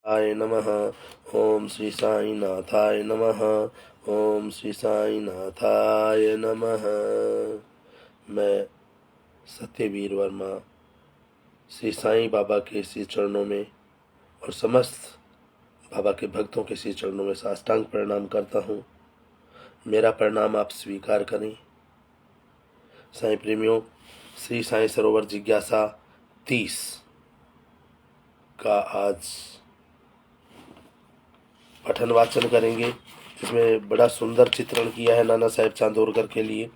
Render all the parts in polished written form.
आय नमः। ओम श्री साई नाथाय नमः। ओम श्री साई नाथाय नमः। मैं सत्यवीर वर्मा श्री साईं बाबा के श्री चरणों में और समस्त बाबा के भक्तों के श्री चरणों में साष्टांग प्रणाम करता हूँ। मेरा प्रणाम आप स्वीकार करें। साईं प्रेमियों, श्री साईं सरोवर जिज्ञासा 30 का आज पठन वाचन करेंगे। इसमें बड़ा सुंदर चित्रण किया है नाना साहेब चांदोरकर के लिए।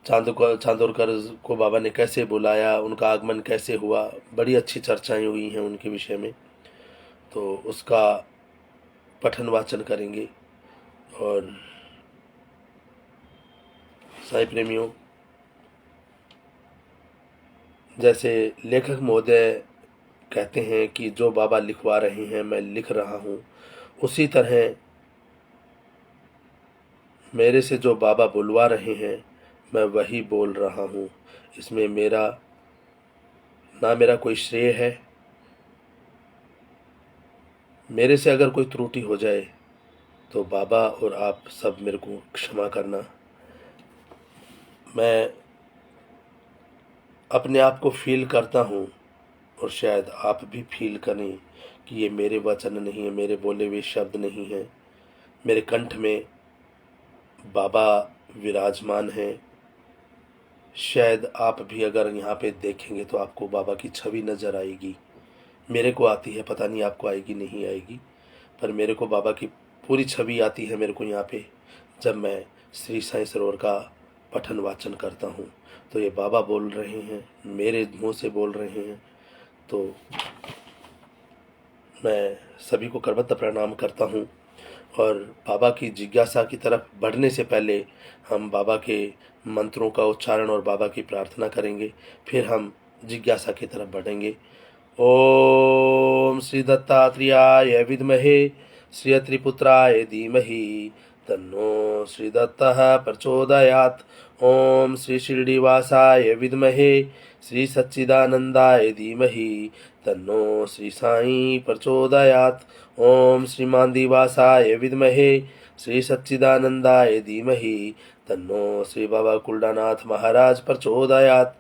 चांदोरकर को बाबा ने कैसे बुलाया, उनका आगमन कैसे हुआ, बड़ी अच्छी चर्चाएं हुई हैं उनके विषय में, तो उसका पठन वाचन करेंगे। और साईं प्रेमियों, जैसे लेखक महोदय कहते हैं कि जो बाबा लिखवा रहे हैं मैं लिख रहा हूँ, उसी तरह मेरे से जो बाबा बुलवा रहे हैं मैं वही बोल रहा हूँ। इसमें मेरा कोई श्रेय है। मेरे से अगर कोई त्रुटि हो जाए तो बाबा और आप सब मेरे को क्षमा करना। मैं अपने आप को फील करता हूँ और शायद आप भी फील करें कि ये मेरे वचन नहीं है, मेरे बोले हुए शब्द नहीं हैं। मेरे कंठ में बाबा विराजमान हैं। शायद आप भी अगर यहाँ पे देखेंगे तो आपको बाबा की छवि नज़र आएगी। मेरे को आती है, पता नहीं आपको आएगी नहीं आएगी, पर मेरे को बाबा की पूरी छवि आती है मेरे को यहाँ पे, जब मैं श्री साईं सरोवर का पठन वाचन करता हूँ। तो ये बाबा बोल रहे हैं, मेरे मुँह से बोल रहे हैं, तो मैं सभी को करबद्ध प्रणाम करता हूँ। और बाबा की जिज्ञासा की तरफ बढ़ने से पहले हम बाबा के मंत्रों का उच्चारण और बाबा की प्रार्थना करेंगे, फिर हम जिज्ञासा की तरफ बढ़ेंगे। ओम श्री दत्तात्रेयाय विद्महे श्री त्रिपुत्राय धीमहि तन्नो श्री दत्तः प्रचोदयात्। ओम श्री शिरडीवासाय विद्महे श्री सच्चिदानंदाय धीमहि तन्नो श्री साई प्रचोदयात्। ओम श्री मांदीवासाय विद्महे श्री सच्चिदानंदाय धीमहि तन्नो श्री बाबा कुलडानाथ महाराज प्रचोदयात्।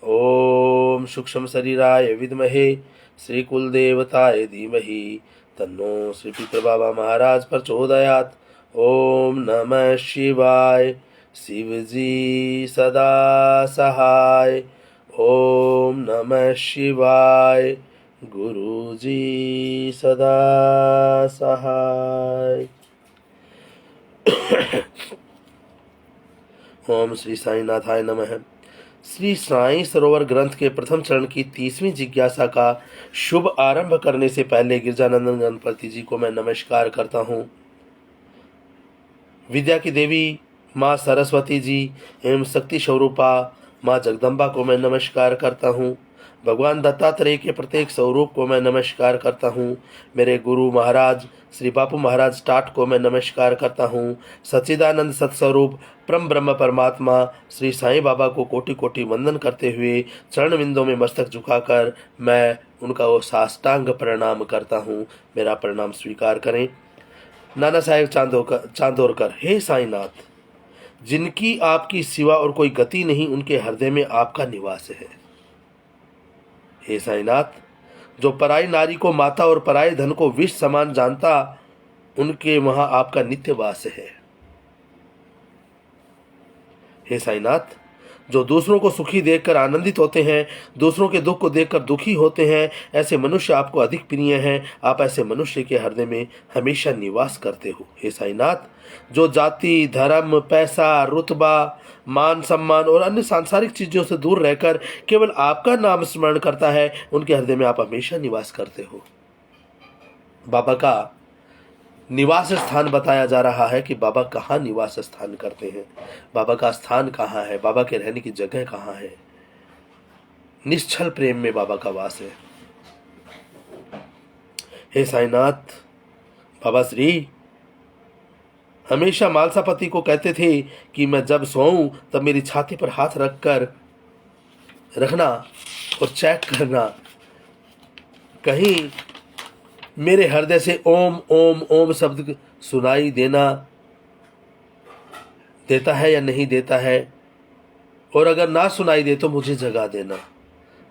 ओम सूक्ष्म शरीराय विद्महे श्री कुलदेवताय धीमहि तन्नो श्री पितृ बाबा महाराज प्रचोदयात्। ओम नमः शिवाय। शिवजी सदा सहाय। ओम नमः शिवाय। गुरुजी सदा सहाय। ओम श्री साई नाथाय नमः। श्री साई सरोवर ग्रंथ के प्रथम चरण की 30वीं जिज्ञासा का शुभ आरंभ करने से पहले गिरजानंदन गणपति जी को मैं नमस्कार करता हूँ। विद्या की देवी माँ सरस्वती जी एवं शक्ति स्वरूपा माँ जगदम्बा को मैं नमस्कार करता हूँ। भगवान दत्तात्रेय के प्रत्येक स्वरूप को मैं नमस्कार करता हूँ। मेरे गुरु महाराज श्री बापू महाराज टाट को मैं नमस्कार करता हूँ। सच्चिदानंद सत्स्वरूप परम ब्रह्म परमात्मा श्री साईं बाबा को कोटि कोटि वंदन करते हुए चरण बिंदों में मस्तक झुकाकर मैं उनका वो साष्टांग प्रणाम करता हूँ। मेरा प्रणाम स्वीकार करें। नाना साहेब चांदोरकर, हे साईनाथ, जिनकी आपकी सिवा और कोई गति नहीं, उनके हृदय में आपका निवास है। हे साईनाथ, जो पराई नारी को माता और पराए धन को विष समान जानता, उनके वहां आपका नित्य वास है। हे साईनाथ, जो दूसरों को सुखी देखकर आनंदित होते हैं, दूसरों के दुख को देखकर दुखी होते हैं, ऐसे मनुष्य आपको अधिक प्रिय हैं। आप ऐसे मनुष्य के हृदय में हमेशा निवास करते हो। हे साईनाथ, जो जाति धर्म पैसा रुतबा मान सम्मान और अन्य सांसारिक चीजों से दूर रहकर केवल आपका नाम स्मरण करता है, उनके हृदय में आप हमेशा निवास करते हो। बाबा का निवास स्थान बताया जा रहा है कि बाबा कहाँ निवास स्थान करते हैं, बाबा का स्थान कहाँ है, बाबा के रहने की जगह कहाँ है। निश्चल प्रेम में बाबा का वास है। हे साईनाथ, बाबा श्री हमेशा मालसापति को कहते थे कि मैं जब सोऊं तब मेरी छाती पर हाथ रखना और चेक करना कहीं मेरे हृदय से ओम ओम ओम शब्द सुनाई देता है या नहीं देता है, और अगर ना सुनाई दे तो मुझे जगा देना।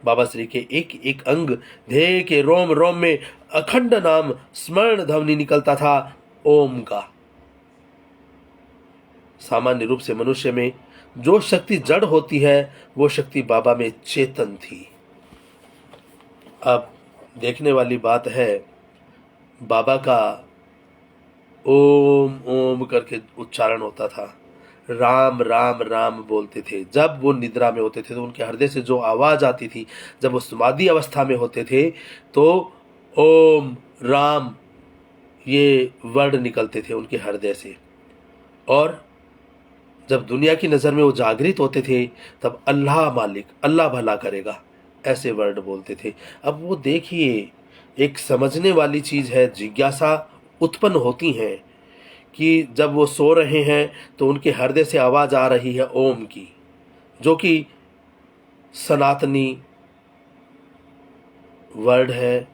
बाबा श्री के एक एक अंग ध्येय के रोम रोम में अखंड नाम स्मरण ध्वनि निकलता था, ओम का। सामान्य रूप से मनुष्य में जो शक्ति जड़ होती है वो शक्ति बाबा में चेतन थी। अब देखने वाली बात है, बाबा का ओम ओम करके उच्चारण होता था, राम राम राम बोलते थे। जब वो निद्रा में होते थे तो उनके हृदय से जो आवाज आती थी, जब वो समाधि अवस्था में होते थे तो ओम राम ये वर्ड निकलते थे उनके हृदय से। और जब दुनिया की नज़र में वो जागृत होते थे तब अल्लाह मालिक, अल्लाह भला करेगा, ऐसे वर्ड बोलते थे। अब वो देखिए, एक समझने वाली चीज़ है, जिज्ञासा उत्पन्न होती है कि जब वो सो रहे हैं तो उनके हृदय से आवाज़ आ रही है ओम की, जो कि सनातनी वर्ड है,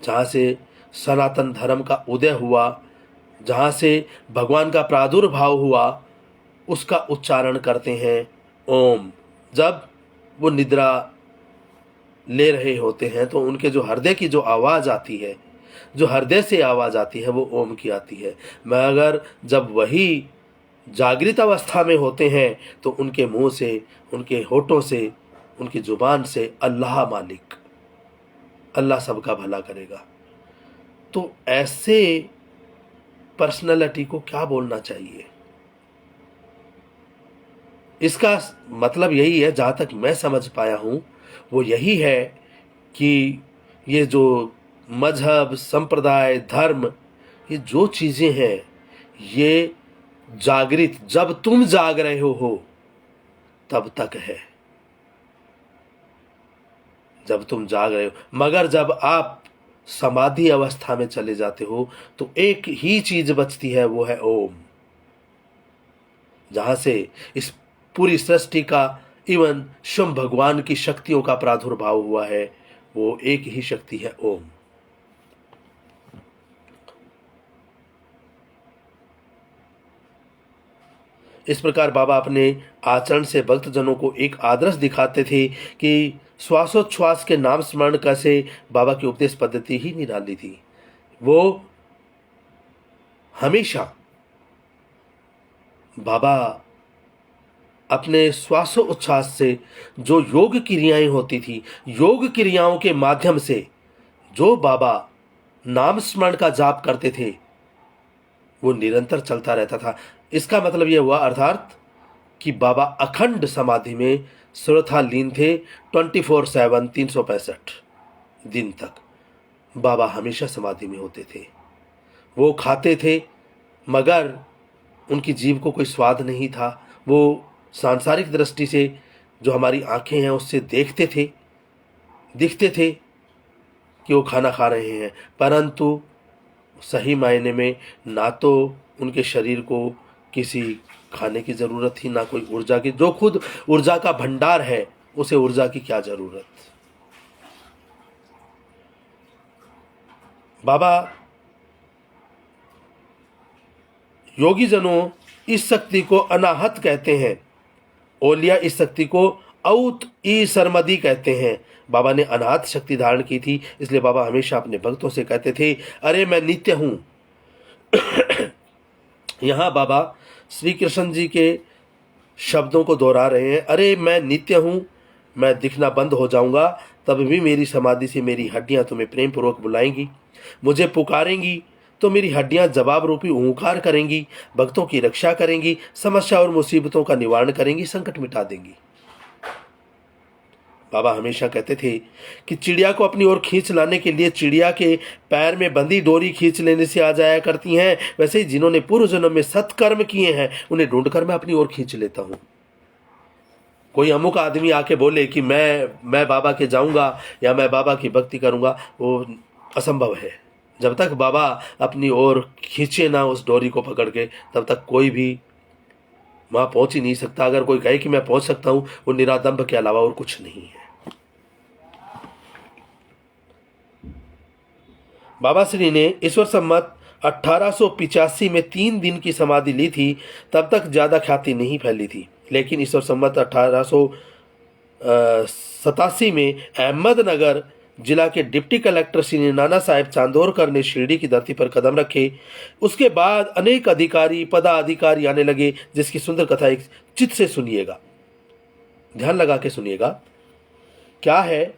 जहाँ से सनातन धर्म का उदय हुआ, जहाँ से भगवान का प्रादुर्भाव हुआ, उसका उच्चारण करते हैं ओम। जब वो निद्रा ले रहे होते हैं तो उनके जो हृदय की जो आवाज़ आती है, जो हृदय से आवाज़ आती है, वो ओम की आती है। मगर जब वही जागृत अवस्था में होते हैं तो उनके मुंह से, उनके होठों से, उनकी जुबान से अल्लाह मालिक, अल्लाह सबका भला करेगा। तो ऐसे पर्सनैलिटी को क्या बोलना चाहिए? इसका मतलब यही है, जहाँ तक मैं समझ पाया हूँ वो यही है कि ये जो मजहब, संप्रदाय, धर्म, ये जो चीज़ें हैं, ये जागृत जब तुम जाग रहे हो तब तक है, जब तुम जाग रहे हो। मगर जब आप समाधि अवस्था में चले जाते हो तो एक ही चीज बचती है, वो है ओम। जहां से इस पूरी सृष्टि का, इवन स्वयं भगवान की शक्तियों का प्रादुर्भाव हुआ है, वो एक ही शक्ति है, ओम। इस प्रकार बाबा अपने आचरण से भक्तजनों को एक आदर्श दिखाते थे कि श्वासोच्छ्वास के नाम स्मरण कैसे बाबा की उपदेश पद्धति ही निराली थी। वो हमेशा बाबा अपने श्वासोच्छ्वास से जो योग क्रियाएं होती थी, योग क्रियाओं के माध्यम से जो बाबा नाम स्मरण का जाप करते थे वो निरंतर चलता रहता था। इसका मतलब यह हुआ अर्थात कि बाबा अखंड समाधि में सर्वथा लीन थे। 24/7 365 दिन तक बाबा हमेशा समाधि में होते थे। वो खाते थे मगर उनकी जीभ को कोई स्वाद नहीं था। वो सांसारिक दृष्टि से जो हमारी आंखें हैं उससे दिखते थे कि वो खाना खा रहे हैं, परंतु सही मायने में ना तो उनके शरीर को किसी खाने की ज़रूरत थी, ना कोई ऊर्जा की। जो खुद ऊर्जा का भंडार है उसे ऊर्जा की क्या ज़रूरत। बाबा योगी जनों इस शक्ति को अनाहत कहते हैं, ओलिया इस शक्ति को औत ई सरमदी कहते हैं। बाबा ने अनाहत शक्ति धारण की थी, इसलिए बाबा हमेशा अपने भक्तों से कहते थे, अरे मैं नित्य हूं। यहाँ बाबा श्री कृष्ण जी के शब्दों को दोहरा रहे हैं, अरे मैं नित्य हूँ, मैं दिखना बंद हो जाऊँगा तब भी मेरी समाधि से मेरी हड्डियाँ तुम्हें प्रेम पूर्वक बुलाएंगी, मुझे पुकारेंगी तो मेरी हड्डियाँ जवाब रूपी ओंकार करेंगी, भक्तों की रक्षा करेंगी, समस्या और मुसीबतों का निवारण करेंगी, संकट मिटा देंगी। बाबा हमेशा कहते थे कि चिड़िया को अपनी ओर खींच लाने के लिए चिड़िया के पैर में बंधी डोरी खींच लेने से आ जाया करती हैं, वैसे ही जिन्होंने पूर्व जन्म में सत्कर्म किए हैं उन्हें ढूंढकर मैं अपनी ओर खींच लेता हूँ। कोई अमुक आदमी आके बोले कि मैं बाबा के जाऊंगा या मैं बाबा की भक्ति करूंगा, वो असंभव है। जब तक बाबा अपनी ओर खींचे ना उस डोरी को पकड़ के, तब तक कोई भी वहां पहुंच ही नहीं सकता। अगर कोई कहे कि मैं पहुंच सकता हूं, वो निरादंभ के अलावा और कुछ नहीं है। बाबा श्री ने ईश्वर सम्मत 1885 में 3 दिन की समाधि ली थी। तब तक ज़्यादा ख्याति नहीं फैली थी, लेकिन ईश्वर सम्मत 1887 में अहमदनगर जिला के डिप्टी कलेक्टर श्री नाना साहेब चांदोरकर ने शिरडी की धरती पर कदम रखे। उसके बाद अनेक अधिकारी पदाधिकारी आने लगे, जिसकी सुंदर कथा एक चित्त से सुनिएगा, ध्यान लगा के सुनिएगा। क्या है,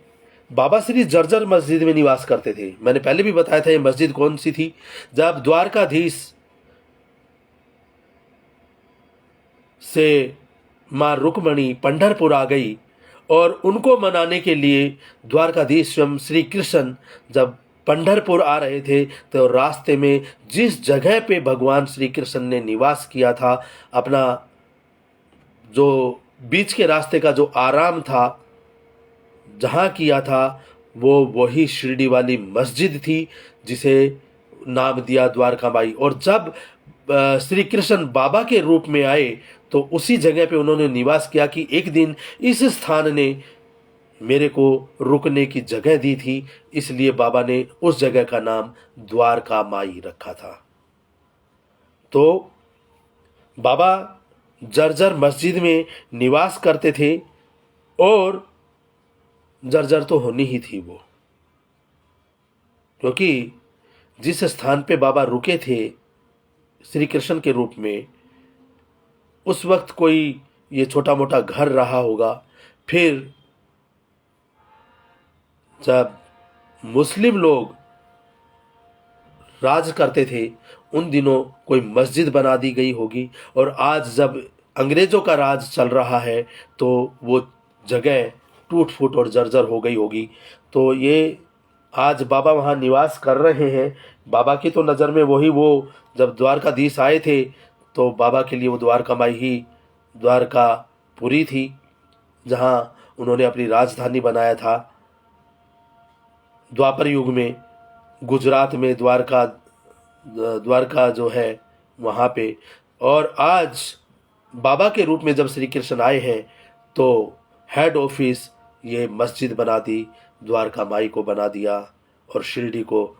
बाबा श्री जर्जर मस्जिद में निवास करते थे। मैंने पहले भी बताया था ये मस्जिद कौन सी थी। जब द्वारकाधीश से मां रुक्मणी पंढरपुर आ गई और उनको मनाने के लिए द्वारकाधीश स्वयं श्री कृष्ण जब पंढरपुर आ रहे थे, तो रास्ते में जिस जगह पे भगवान श्री कृष्ण ने निवास किया था, अपना जो बीच के रास्ते का जो आराम था, जहाँ किया था, वो वही शिरडी वाली मस्जिद थी, जिसे नाम दिया द्वारका माई। और जब श्री कृष्ण बाबा के रूप में आए, तो उसी जगह पे उन्होंने निवास किया कि एक दिन इस स्थान ने मेरे को रुकने की जगह दी थी, इसलिए बाबा ने उस जगह का नाम द्वारका माई रखा था। तो बाबा जर्जर मस्जिद में निवास करते थे, और जर्जर तो होनी ही थी वो, क्योंकि जिस स्थान पे बाबा रुके थे श्री कृष्ण के रूप में, उस वक्त कोई ये छोटा मोटा घर रहा होगा। फिर जब मुस्लिम लोग राज करते थे, उन दिनों कोई मस्जिद बना दी गई होगी, और आज जब अंग्रेज़ों का राज चल रहा है, तो वो जगह टूट फूट और जर्जर हो गई होगी। तो ये आज बाबा वहाँ निवास कर रहे हैं। बाबा की तो नज़र में वही, वो जब द्वारकाधीश आए थे, तो बाबा के लिए वो द्वारका माई ही द्वारकापुरी थी, जहाँ उन्होंने अपनी राजधानी बनाया था। द्वापर युग में गुजरात में द्वारका जो है वहाँ पे, और आज बाबा के रूप में जब श्री कृष्ण आए हैं, तो हेड ऑफिस ये मस्जिद बना दी, द्वारका माई को बना दिया, और शिरडी को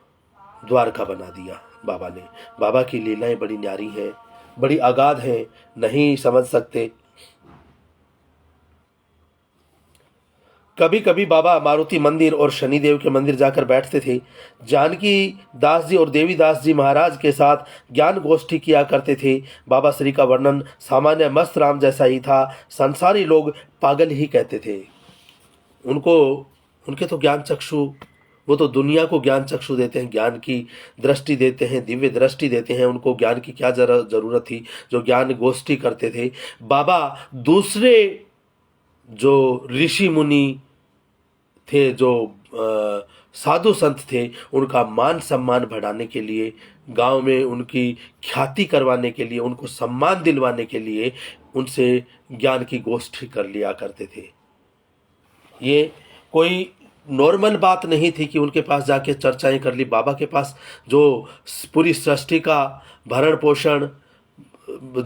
द्वारका बना दिया बाबा ने। बाबा की लीलाएं बड़ी न्यारी हैं, बड़ी अगाध हैं, नहीं समझ सकते। कभी कभी बाबा मारुति मंदिर और शनिदेव के मंदिर जाकर बैठते थे। जानकी दास जी और देवीदास जी महाराज के साथ ज्ञान गोष्ठी किया करते थे। बाबा श्री का वर्णन सामान्य मस्त राम जैसा ही था। संसारी लोग पागल ही कहते थे उनके तो ज्ञान चक्षु, वो तो दुनिया को ज्ञान चक्षु देते हैं, ज्ञान की दृष्टि देते हैं, दिव्य दृष्टि देते हैं। उनको ज्ञान की क्या जरूरत थी जो ज्ञान गोष्ठी करते थे। बाबा दूसरे जो ऋषि मुनि थे, जो साधु संत थे, उनका मान सम्मान बढ़ाने के लिए, गांव में उनकी ख्याति करवाने के लिए, उनको सम्मान दिलवाने के लिए उनसे ज्ञान की गोष्ठी कर लिया करते थे। ये कोई नॉर्मल बात नहीं थी कि उनके पास जाके चर्चाएं कर ली। बाबा के पास जो पूरी सृष्टि का भरण पोषण,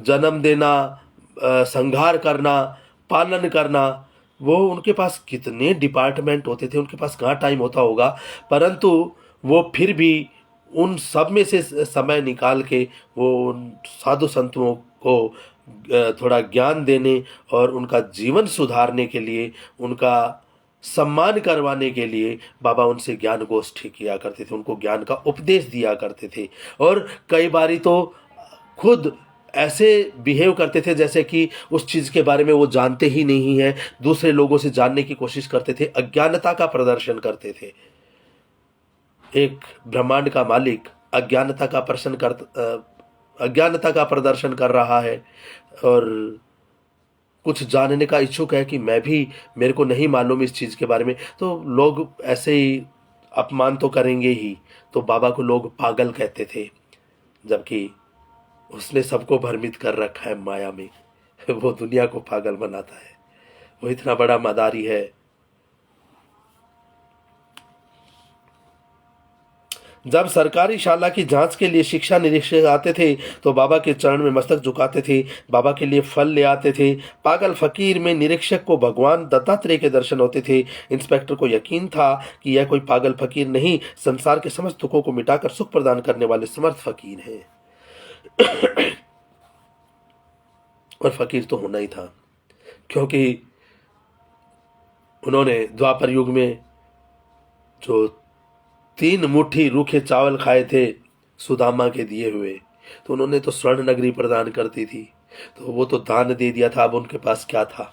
जन्म देना, संहार करना, पालन करना, वो उनके पास कितने डिपार्टमेंट होते थे, उनके पास कहाँ टाइम होता होगा। परंतु वो फिर भी उन सब में से समय निकाल के वो उन साधु संतों को थोड़ा ज्ञान देने और उनका जीवन सुधारने के लिए, उनका सम्मान करवाने के लिए बाबा उनसे ज्ञान गोष्ठी किया करते थे, उनको ज्ञान का उपदेश दिया करते थे। और कई बारी तो खुद ऐसे बिहेव करते थे जैसे कि उस चीज़ के बारे में वो जानते ही नहीं हैं, दूसरे लोगों से जानने की कोशिश करते थे, अज्ञानता का प्रदर्शन करते थे। एक ब्रह्मांड का मालिक अज्ञानता का प्रदर्शन कर रहा है और कुछ जानने का इच्छुक है कि मेरे को नहीं मालूम इस चीज़ के बारे में, तो लोग ऐसे ही अपमान तो करेंगे ही। तो बाबा को लोग पागल कहते थे, जबकि उसने सबको भ्रमित कर रखा है माया में। वो दुनिया को पागल बनाता है, वो इतना बड़ा मदारी है। जब सरकारी शाला की जांच के लिए शिक्षा निरीक्षक आते थे तो बाबा के चरण में मस्तक झुकाते थे, बाबा के लिए फल ले आते थे। पागल फकीर में निरीक्षक को भगवान दत्तात्रेय के दर्शन होते थे। इंस्पेक्टर को यकीन था कि यह कोई पागल फकीर नहीं, संसार के समस्त दुखों को मिटाकर सुख प्रदान करने वाले समर्थ फकीर हैं। और फकीर तो होना ही था, क्योंकि उन्होंने द्वापर युग में जो 3 मुट्ठी रूखे चावल खाए थे सुदामा के दिए हुए, तो उन्होंने तो स्वर्ण नगरी प्रदान करती थी, तो वो तो दान दे दिया था। अब उनके पास क्या था?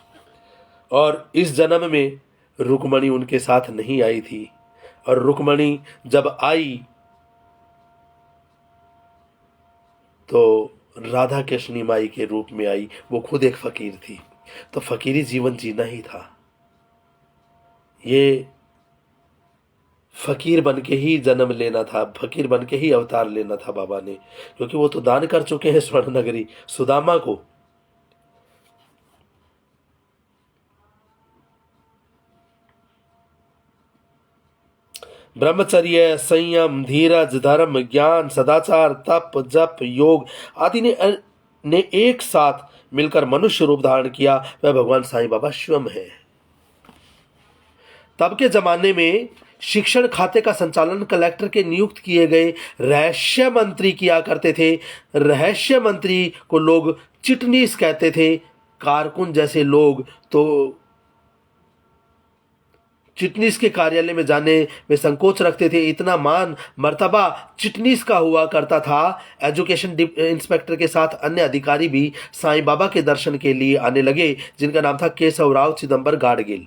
और इस जन्म में रुक्मणी उनके साथ नहीं आई थी, और रुक्मणी जब आई तो राधा कृष्णी माई के रूप में आई। वो खुद एक फकीर थी, तो फकीरी जीवन जीना ही था। ये फकीर बन के ही जन्म लेना था, फकीर बन के ही अवतार लेना था बाबा ने, क्योंकि वो तो दान कर चुके हैं स्वर्ण नगरी सुदामा को। ब्रह्मचर्य, संयम, धीरज, धर्म, ज्ञान, सदाचार, तप, जप, योग आदि ने एक साथ मिलकर मनुष्य रूप धारण किया। वह भगवान साईं बाबा स्वयं है। तब के जमाने में शिक्षण खाते का संचालन कलेक्टर के नियुक्त किए गए रहस्य मंत्री किया करते थे। रहस्य मंत्री को लोग चिटनीस कहते थे। कारकुन जैसे लोग तो चिटनीस के कार्यालय में जाने में संकोच रखते थे। इतना मान मर्तबा चिटनीस का हुआ करता था। एजुकेशन इंस्पेक्टर के साथ अन्य अधिकारी भी साईं बाबा के दर्शन के लिए आने लगे, जिनका नाम था केशवराव चिदंबर गाडगिल।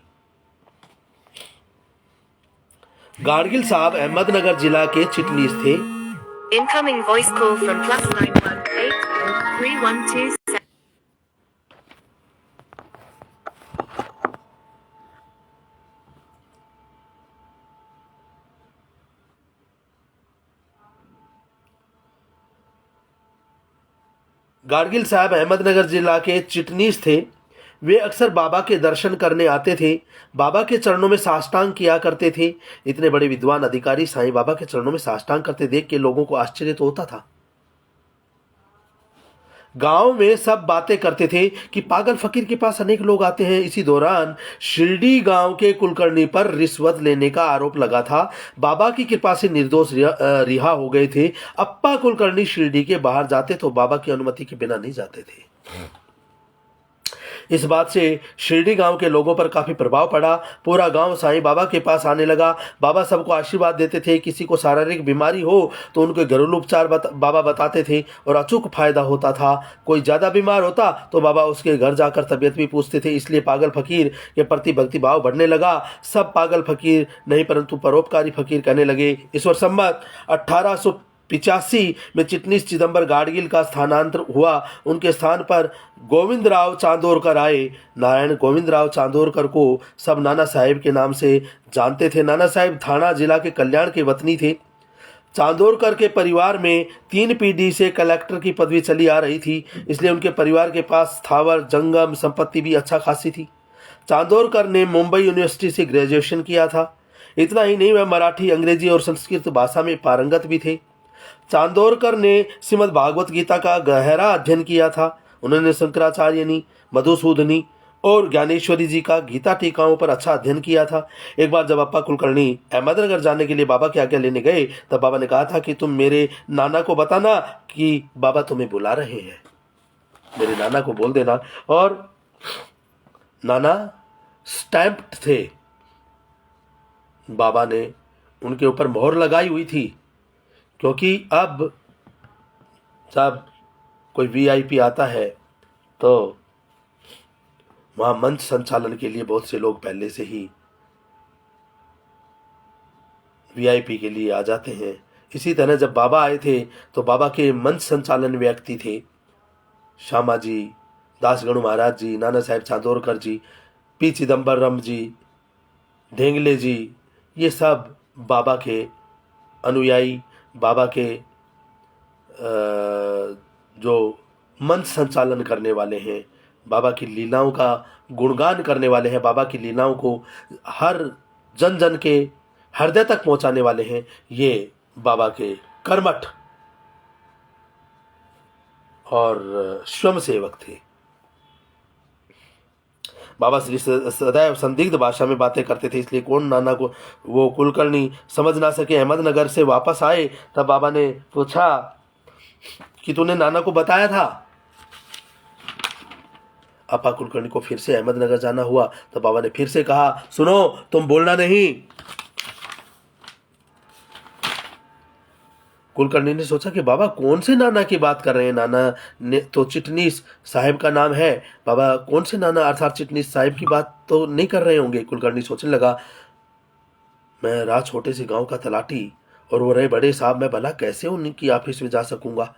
गाडगिल साहब अहमदनगर जिला के चिटनीस थे। Incoming voice call from +918 312। Gadgil साहब अहमदनगर जिला के चिटनीस थे। वे अक्सर बाबा के दर्शन करने आते थे, बाबा के चरणों में साष्टांग किया करते थे। इतने बड़े विद्वान अधिकारी साईं बाबा के चरणों में साष्टांग करते देख के लोगों को आश्चर्य तो होता था। गांव में सब बातें करते थे कि पागल फकीर के पास अनेक लोग आते हैं। इसी दौरान शिरडी गांव के कुलकर्णी पर रिश्वत लेने का आरोप लगा था। बाबा की कृपा से निर्दोष रिहा हो गए थे। अप्पा कुलकर्णी शिरडी के बाहर जाते तो बाबा की अनुमति के बिना नहीं जाते थे। इस बात से शिरडी गांव के लोगों पर काफी प्रभाव पड़ा। पूरा गांव साईं बाबा के पास आने लगा। बाबा सबको आशीर्वाद देते थे। किसी को शारीरिक बीमारी हो तो उनके घरेलू उपचार बाबा बताते थे और अचूक फायदा होता था। कोई ज्यादा बीमार होता तो बाबा उसके घर जाकर तबीयत भी पूछते थे। इसलिए पागल फकीर के प्रति भक्ति भाव बढ़ने लगा। सब पागल फकीर नहीं परंतु परोपकारी फकीर कहने लगे। ईश्वर संमत 1885 में चिटनीस चिदंबर गाडगिल का स्थानांतर हुआ। उनके स्थान पर गोविंदराव चांदोरकर आए। नारायण गोविंदराव चांदोरकर को सब नाना साहेब के नाम से जानते थे। नाना साहेब थाना जिला के कल्याण के वतनी थे। चांदोरकर के परिवार में 3 पीढ़ी से कलेक्टर की पदवी चली आ रही थी, इसलिए उनके परिवार के पास स्थावर जंगम संपत्ति भी अच्छा खासी थी। चांदोरकर ने मुंबई यूनिवर्सिटी से ग्रेजुएशन किया था। इतना ही नहीं, वह मराठी, अंग्रेजी और संस्कृत भाषा में पारंगत भी थे। चांदोरकर ने श्रीमद् भागवत गीता का गहरा अध्ययन किया था। उन्होंने शंकराचार्यनी, मधुसूदनी और ज्ञानेश्वरी जी का गीता टीकाओं पर अच्छा अध्ययन किया था। एक बार जब अप्पा कुलकर्णी अहमदनगर जाने के लिए बाबा की आज्ञा लेने गए, तब बाबा ने कहा था कि तुम मेरे नाना को बताना कि बाबा तुम्हें बुला रहे हैं, मेरे नाना को बोल देना। और नाना स्टैम्प्ड थे। बाबा ने उनके ऊपर मोहर लगाई हुई थी, क्योंकि अब जब कोई वीआईपी आता है तो वहाँ मंच संचालन के लिए बहुत से लोग पहले से ही वीआईपी के लिए आ जाते हैं। इसी तरह जब बाबा आए थे तो बाबा के मंच संचालन व्यक्ति थे श्यामा जी, दासगणु महाराज जी, नाना साहेब चांदोरकर जी, पी चिदम्बरम जी, ढेंगले जी, ये सब बाबा के अनुयायी, बाबा के जो मंच संचालन करने वाले हैं, बाबा की लीलाओं का गुणगान करने वाले हैं, बाबा की लीलाओं को हर जन जन के हृदय तक पहुंचाने वाले हैं, ये बाबा के कर्मठ और स्वयं सेवक थे। बाबा श्री सदैव संदिग्ध भाषा में बातें करते थे, इसलिए कौन नाना को वो कुलकर्णी समझ ना सके। अहमदनगर से वापस आए तब बाबा ने पूछा कि तूने नाना को बताया था? अपा कुलकर्णी को फिर से अहमदनगर जाना हुआ तो बाबा ने फिर से कहा, सुनो, तुम बोलना नहीं। कुलकर्णी ने सोचा कि बाबा कौन से नाना की बात कर रहे हैं। नाना ने तो चिटनीस साहिब का नाम है, बाबा कौन से नाना अर्थात चिटनीस साहिब की बात तो नहीं कर रहे होंगे। कुलकर्णी सोचने लगा, मैं रात छोटे से गांव का तलाटी और वो रहे बड़े साहब, मैं भला कैसे उनकी ऑफिस में जा सकूंगा।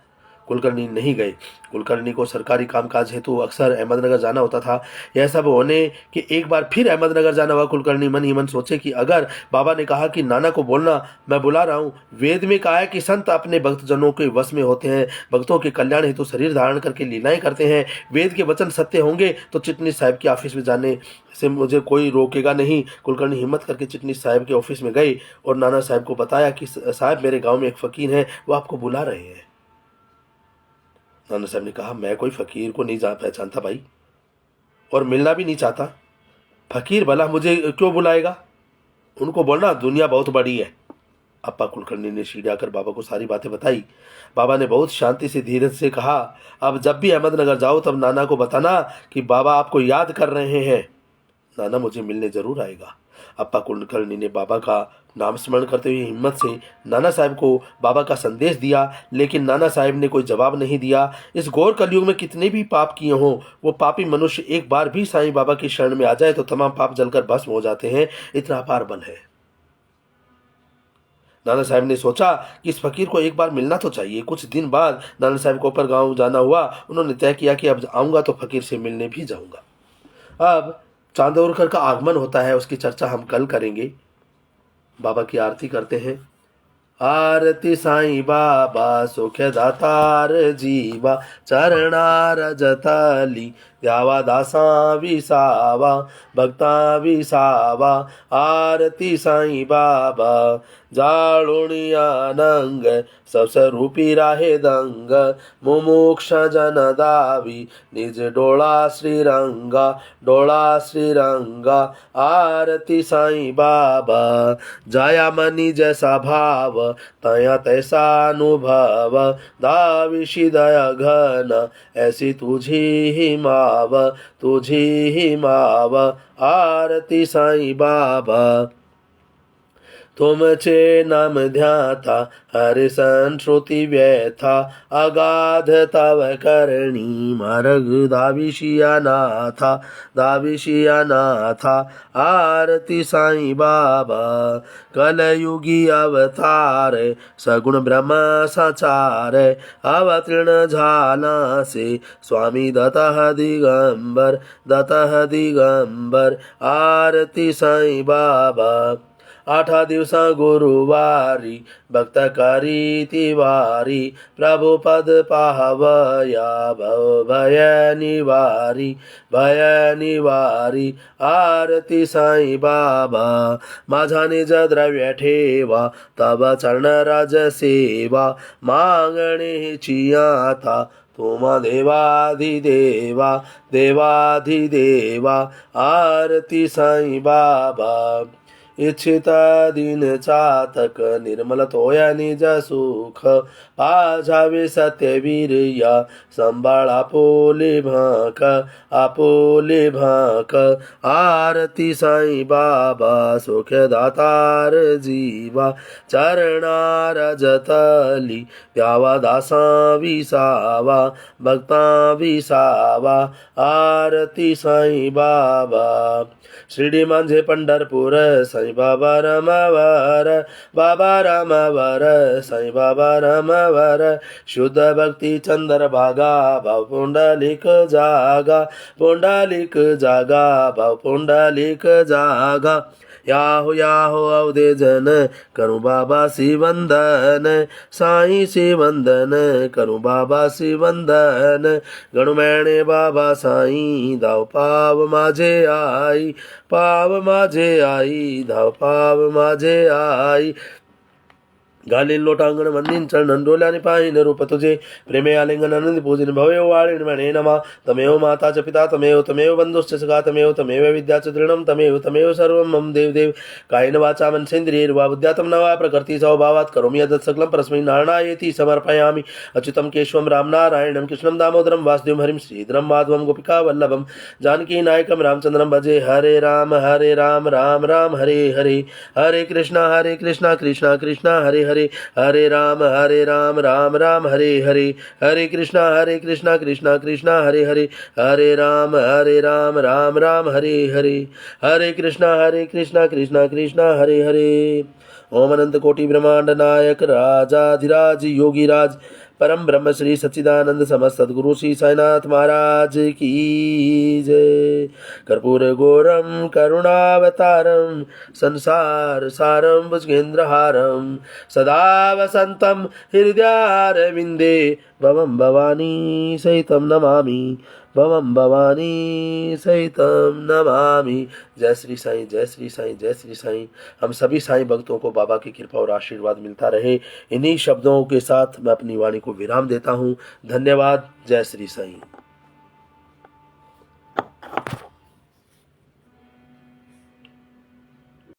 कुलकर्णी नहीं गए। कुलकर्णी को सरकारी कामकाज हेतु अक्सर अहमदनगर जाना होता था। यह सब होने कि एक बार फिर अहमदनगर जाना हुआ। कुलकर्णी मन ही मन सोचे कि अगर बाबा ने कहा कि नाना को बोलना मैं बुला रहा हूँ, वेद में कहा है कि संत अपने भक्तजनों के वश में होते हैं, भक्तों के कल्याण हेतु शरीर धारण करके लीलाएं करते हैं, वेद के वचन सत्य होंगे तो चिटनी साहब की ऑफिस में जाने से मुझे कोई रोकेगा नहीं। कुलकर्णी हिम्मत करके चिटनी साहब के ऑफिस में गए और नाना साहब को बताया कि साहब मेरे गाँव में एक फकीर है, वो आपको बुला रहे हैं। नाना साहब ने कहा, मैं कोई फकीर को नहीं पहचानता भाई, और मिलना भी नहीं चाहता। फकीर भला मुझे क्यों बुलाएगा? उनको बोलना दुनिया बहुत बड़ी है। अप्पा कुलकर्णी ने सीढ़ी आकर बाबा को सारी बातें बताई। बाबा ने बहुत शांति से धीरज से कहा, अब जब भी अहमदनगर जाओ तब नाना को बताना कि बाबा आपको याद कर रहे हैं, नाना मुझे मिलने जरूर आएगा। अप्पा कुलकर्णी ने बाबा का नाम स्मरण करते हुए हिम्मत से नाना साहब को बाबा का संदेश दिया, लेकिन नाना साहब ने कोई जवाब नहीं दिया। इस घोर कलयुग में कितने भी पाप किए हों, वो पापी मनुष्य एक बार भी साईं बाबा की शरण में आ जाए तो तमाम पाप जलकर भस्म हो जाते हैं, इतना अपार बल है। नाना साहब ने सोचा कि इस फकीर को एक बार मिलना तो चाहिए। कुछ दिन बाद नाना साहब को ऊपर गांव जाना हुआ। उन्होंने तय किया कि अब आऊंगा तो फकीर से मिलने भी जाऊंगा। अब चांदोरकर का आगमन होता है, उसकी चर्चा हम कल करेंगे। बाबा की आरती करते हैं। आरती साईं बाबा सुख दातार जीवा, चरणार जतली द्यावा दासा विसावा, भक्ता विसावा। आरती साईं बाबा जाळुणी आनंग, सवसरूपी राहे दंग, मुमुक्ष जन दावी निज डोळा श्रीरंगा, डोळा श्रीरंगा। आरती साईं बाबा जाया मनी जैसा भाव, तया तैसा अनुभव, दाविशी दया घन ऐसी तुझी ही माव, तुझी ही माव। आरती साईं बाबा तुमचे नाम ध्याता, हरि संश्रुति व्यथा, अगाध तव करणी मार्ग दाविशिया नाथा, दाविशिया नाथा। आरती साईं बाबा कलयुगी अवतार, सगुण ब्रह्म सचार, अवतीर्ण झाला से स्वामी दत्तः दिगंबर, दत्तः दिगंबर। आरती साईं बाबा 8 दिवसा गुरुवारी, भक्त करी तिवारी, प्रभु पद पाहवया भव भय निवारी, भय निवारी। आरती साईं बाबा माझा निज द्रव्य ठेवा, तब चरण राज सेवा, मागणेची आता तुमा देवाधिदेवा, देवाधिदेवा। आरती साईं बाबा इच्छिता दिन चातक, निर्मल तोया निज सुख, पाझावे सत्यवीर्या, संभाळ आपोले भाक, आपोले भाक। आरती साईं बाबा सुख दातार जीवा, चरणार जतली द्यावा दासा विसावा, भक्ता विसावा। आरती साईं बाबा शिर्डी माझे पंढरपूर, साईं बाबा रमावर, बाबा रमावर, साईं बाबा रमावर। शुद्ध भक्ती चंद्रभागा, भाव पुंडलिक जागा, पुंडलिक जागा, भाव पुंडलिक जागा। याहो याहो अवधे जन, करूं बाबा सी वंदन, साईं सी वंदन, करूं बाबा सी वंदन। गणुमैणे बाबा साईं, धाव पाव माझे आई, पाव माझे आई, धाव पाव माझे आई। गालिन लोटांगण मंदिन चरणन डोल्यानि पाहि निरूप तुझे प्रेमे आलिंगन आनंद पूजन भवे वाणिन मणे नमः तमेव माता च पिता तमेव बंधुश्च सखा तमेव विद्या च दृढं तमेव सर्वं मम देव कायेन वाचा मनसेन्द्रियैर्वा बुद्ध्यात्मना न वा प्रकृति स्वभावात् करोमि यद् सकलं परस्मै नारायणेति समर्पयामि अच्युतं केशवं रामनारायणं कृष्णं दामोदरं वासुदेवं हरिं श्रीधरं माधवं गोपिका वल्लभं जानकी नायकं रामचंद्रं भजे हरे राम राम राम हरे हरे हरे कृष्णा कृष्णा कृष्णा हरे हरे हरे राम राम राम हरे हरे हरे कृष्णा कृष्णा कृष्णा हरे हरे हरे राम राम राम हरे हरे हरे कृष्णा कृष्णा कृष्णा हरे हरे। ओम अनंत कोटि ब्रह्मांड नायक राजाधिराज योगीराज परम ब्रह्म श्री सच्चिदानंद समस्त सद्गुरु श्री साईनाथ महाराज की जय। कर्पूर गौरम करुणावतारम संसार सारम भुजगेन्द्रहारम सदा वसंतम हृदयारविंदे भवम भवानी सहितं नमामि भवम भवानी सहितं नमामि। जय श्री साईं जय श्री साईं जय श्री साईं। हम सभी साईं भक्तों को बाबा की कृपा और आशीर्वाद मिलता रहे। इन्हीं शब्दों के साथ मैं अपनी वाणी को विराम देता हूँ। धन्यवाद। जय श्री साईं।